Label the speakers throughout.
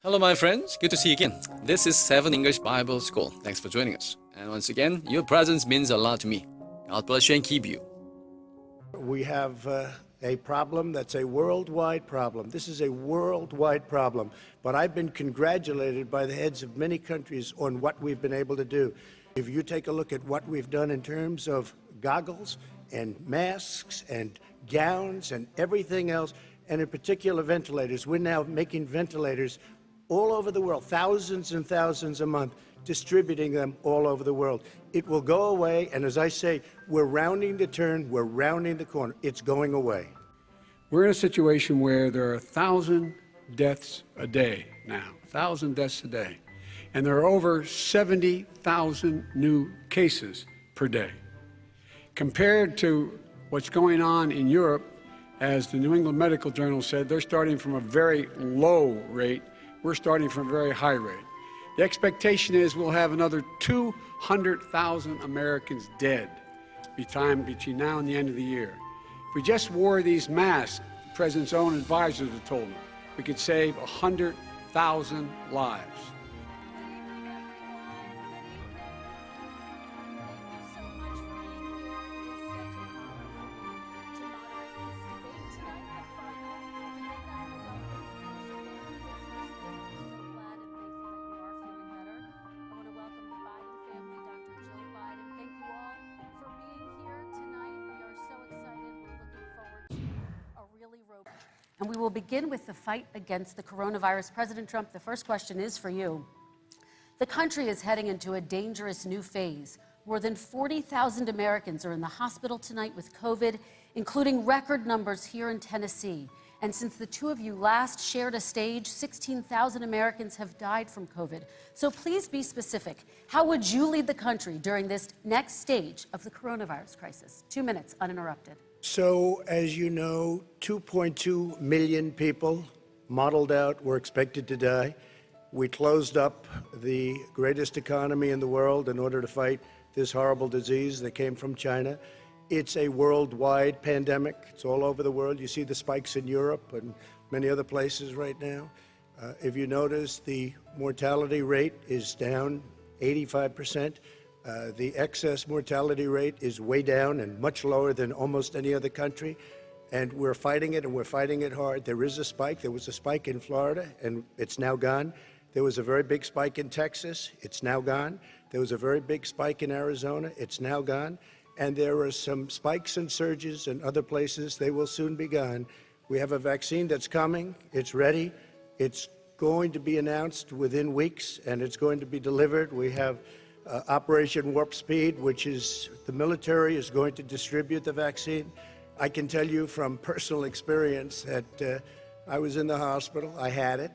Speaker 1: Hello, my friends. Good to see you again. This is 7 English Bible School. Thanks for joining us. And once again, your presence means a lot to me. God bless you and keep you.
Speaker 2: We have a problem that's a worldwide problem. This is a worldwide problem. But I've been congratulated by the heads of many countries on what we've been able to do. If you take a look at what we've done in terms of goggles and masks and gowns and everything else, and in particular ventilators, we're now making ventilators all over the world, thousands and thousands a month, distributing them all over the world. It will go away, and as I say, we're rounding the turn, we're rounding the corner. It's going away.
Speaker 3: We're in a situation where there are 1,000 deaths a day now, 1,000 deaths a day, and there are over 70,000 new cases per day. Compared to what's going on in Europe, as the New England Medical Journal said, they're starting from a very low rate. We're starting from a very high rate. The expectation is we'll have another 200,000 Americans dead between now and the end of the year. If we just wore these masks, the president's own advisors have told him, we could save 100,000 lives.
Speaker 4: And we will begin with the fight against the coronavirus. President Trump, the first question is for you. The country is heading into a dangerous new phase. More than 40,000 Americans are in the hospital tonight with COVID, including record numbers here in Tennessee. And since the two of you last shared a stage, 16,000 Americans have died from COVID. So please be specific. How would you lead the country during this next stage of the coronavirus crisis? 2 minutes, uninterrupted.
Speaker 2: So, as you know, 2.2 million people modeled out were expected to die. We closed up the greatest economy in the world in order to fight this horrible disease that came from China. It's a worldwide pandemic. It's all over the world. You see the spikes in Europe and many other places right now. If you notice, the mortality rate is down 85%. The excess mortality rate is way down and much lower than almost any other country. And we're fighting it, and we're fighting it hard. There is a spike. There was a spike in Florida, and it's now gone. There was a very big spike in Texas. It's now gone. There was a very big spike in Arizona. It's now gone. And there are some spikes and surges in other places. They will soon be gone. We have a vaccine that's coming. It's ready. It's going to be announced within weeks, and it's going to be delivered. We have Operation Warp Speed, which is the military is going to distribute the vaccine. I can tell you from personal experience that I was in the hospital, I had it,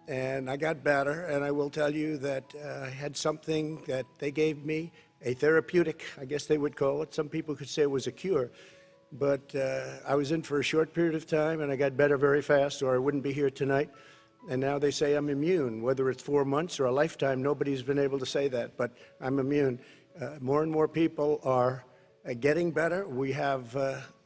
Speaker 2: and I got better, and I will tell you that I had something that they gave me, a therapeutic, I guess they would call it. Some people could say it was a cure, but I was in for a short period of time, and I got better very fast, or I wouldn't be here tonight. And now they say I'm immune. Whether it's 4 months or a lifetime, nobody's been able to say that, but I'm immune. More and more people are getting better. We have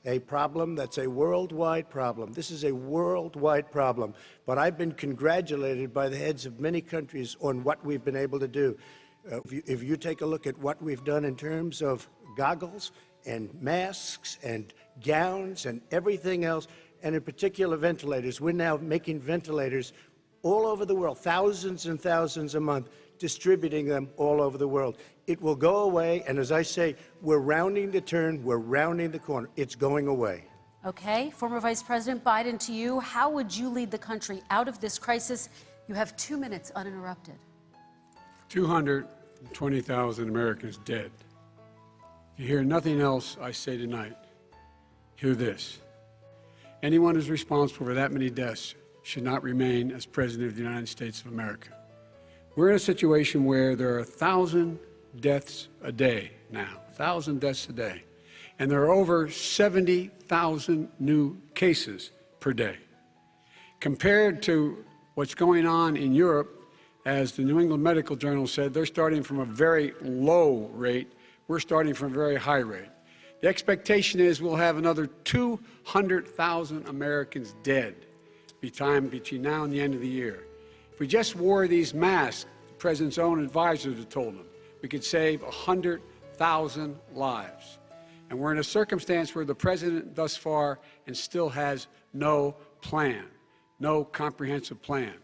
Speaker 2: a problem that's a worldwide problem. This is a worldwide problem. But I've been congratulated by the heads of many countries on what we've been able to do. If you take a look at what we've done in terms of goggles and masks and gowns and everything else, and in particular ventilators, we're now making ventilators all over the world, thousands and thousands a month, distributing them all over the world. It will go away, and as I say, we're rounding the turn, we're rounding the corner. It's going away.
Speaker 4: Okay, former Vice President Biden, to you, how would you lead the country out of this crisis? You have 2 minutes uninterrupted.
Speaker 3: 220,000 Americans dead. If you hear nothing else I say tonight, hear this. Anyone who's responsible for that many deaths should not remain as President of the United States of America. We're in a situation where there are 1,000 deaths a day now, 1,000 deaths a day, and there are over 70,000 new cases per day. Compared to what's going on in Europe, as the New England Medical Journal said, they're starting from a very low rate. We're starting from a very high rate. The expectation is we'll have another 200,000 Americans dead between now and the end of the year. If we just wore these masks, the president's own advisors have told him, we could save 100,000 lives. And we're in a circumstance where the president thus far and still has no plan, no comprehensive plan.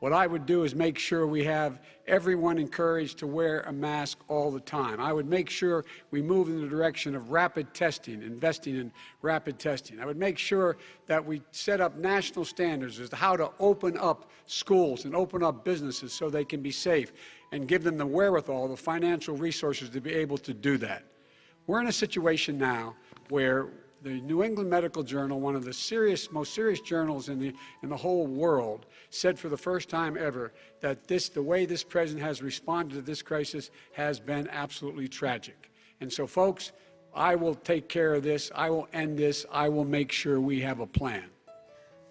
Speaker 3: What I would do is make sure we have everyone encouraged to wear a mask all the time. I would make sure we move in the direction of rapid testing, investing in rapid testing. I would make sure that we set up national standards as to how to open up schools and open up businesses so they can be safe and give them the wherewithal, the financial resources to be able to do that. We're in a situation now where the New England Medical Journal, one of the most serious journals in the whole world, said for the first time ever that the way this president has responded to this crisis has been absolutely tragic. And so, folks, I will take care of this. I will end this. I will make sure we have a plan.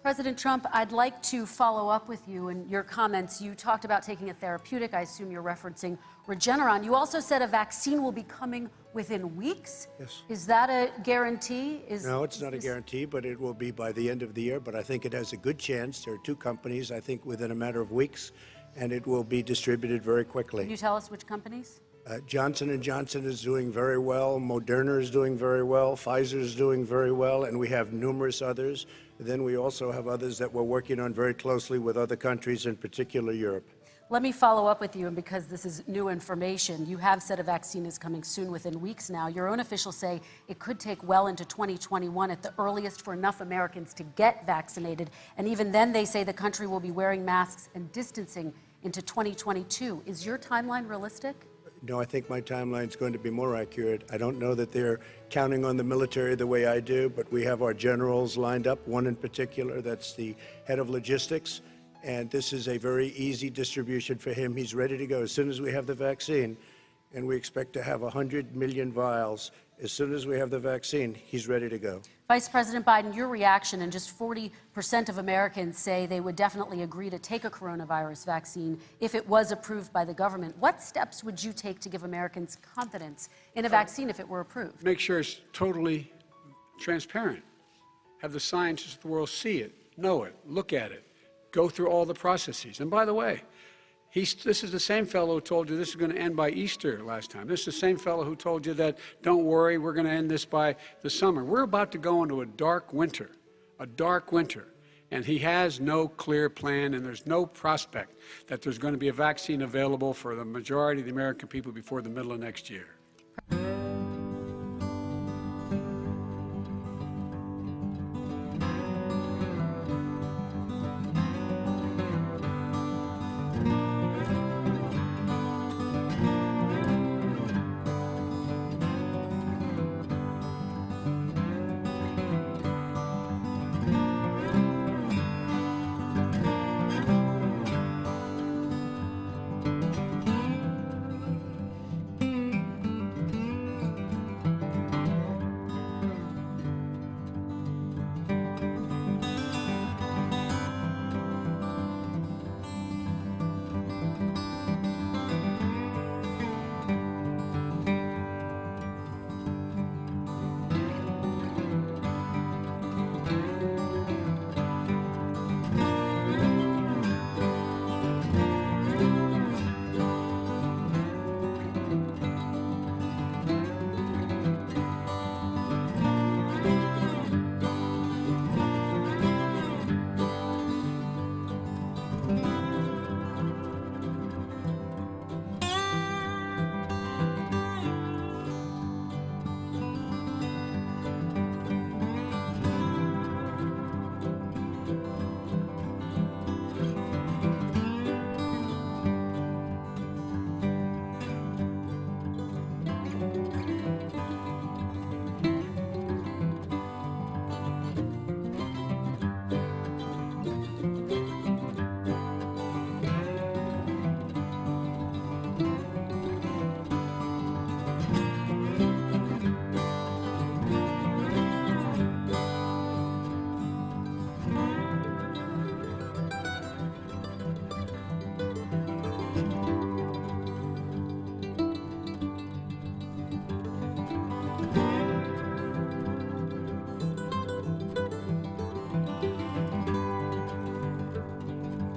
Speaker 4: President Trump, I'd like to follow up with you in your comments. You talked about taking a therapeutic. I assume you're referencing Regeneron. You also said a vaccine will be coming within weeks.
Speaker 2: Yes.
Speaker 4: Is that a guarantee?
Speaker 2: No, it's not a guarantee, but it will be by the end of the year. But I think it has a good chance. There are two companies, I think, within a matter of weeks, and it will be distributed very quickly.
Speaker 4: Can you tell us which companies?
Speaker 2: Johnson & Johnson is doing very well. Moderna is doing very well. Pfizer is doing very well, and we have numerous others. Then we also have others that we're working on very closely with other countries, in particular Europe.
Speaker 4: Let me follow up with you, and because this is new information, you have said a vaccine is coming soon, within weeks now. Your own officials say it could take well into 2021 at the earliest for enough Americans to get vaccinated. And even then, they say the country will be wearing masks and distancing into 2022. Is your timeline realistic?
Speaker 2: No, I think my timeline is going to be more accurate. I don't know that they're counting on the military the way I do, but we have our generals lined up, one in particular, that's the head of logistics. And this is a very easy distribution for him. He's ready to go as soon as we have the vaccine. And we expect to have 100 million vials. As soon as we have the vaccine, he's ready to go.
Speaker 4: Vice President Biden, your reaction, and just 40% of Americans say they would definitely agree to take a coronavirus vaccine if it was approved by the government. What steps would you take to give Americans confidence in a vaccine if it were approved?
Speaker 3: Make sure it's totally transparent. Have the scientists of the world see it, know it, look at it, go through all the processes. And by the way, this is the same fellow who told you this is going to end by Easter last time. This is the same fellow who told you that, don't worry, we're going to end this by the summer. We're about to go into a dark winter, and he has no clear plan, and there's no prospect that there's going to be a vaccine available for the majority of the American people before the middle of next year.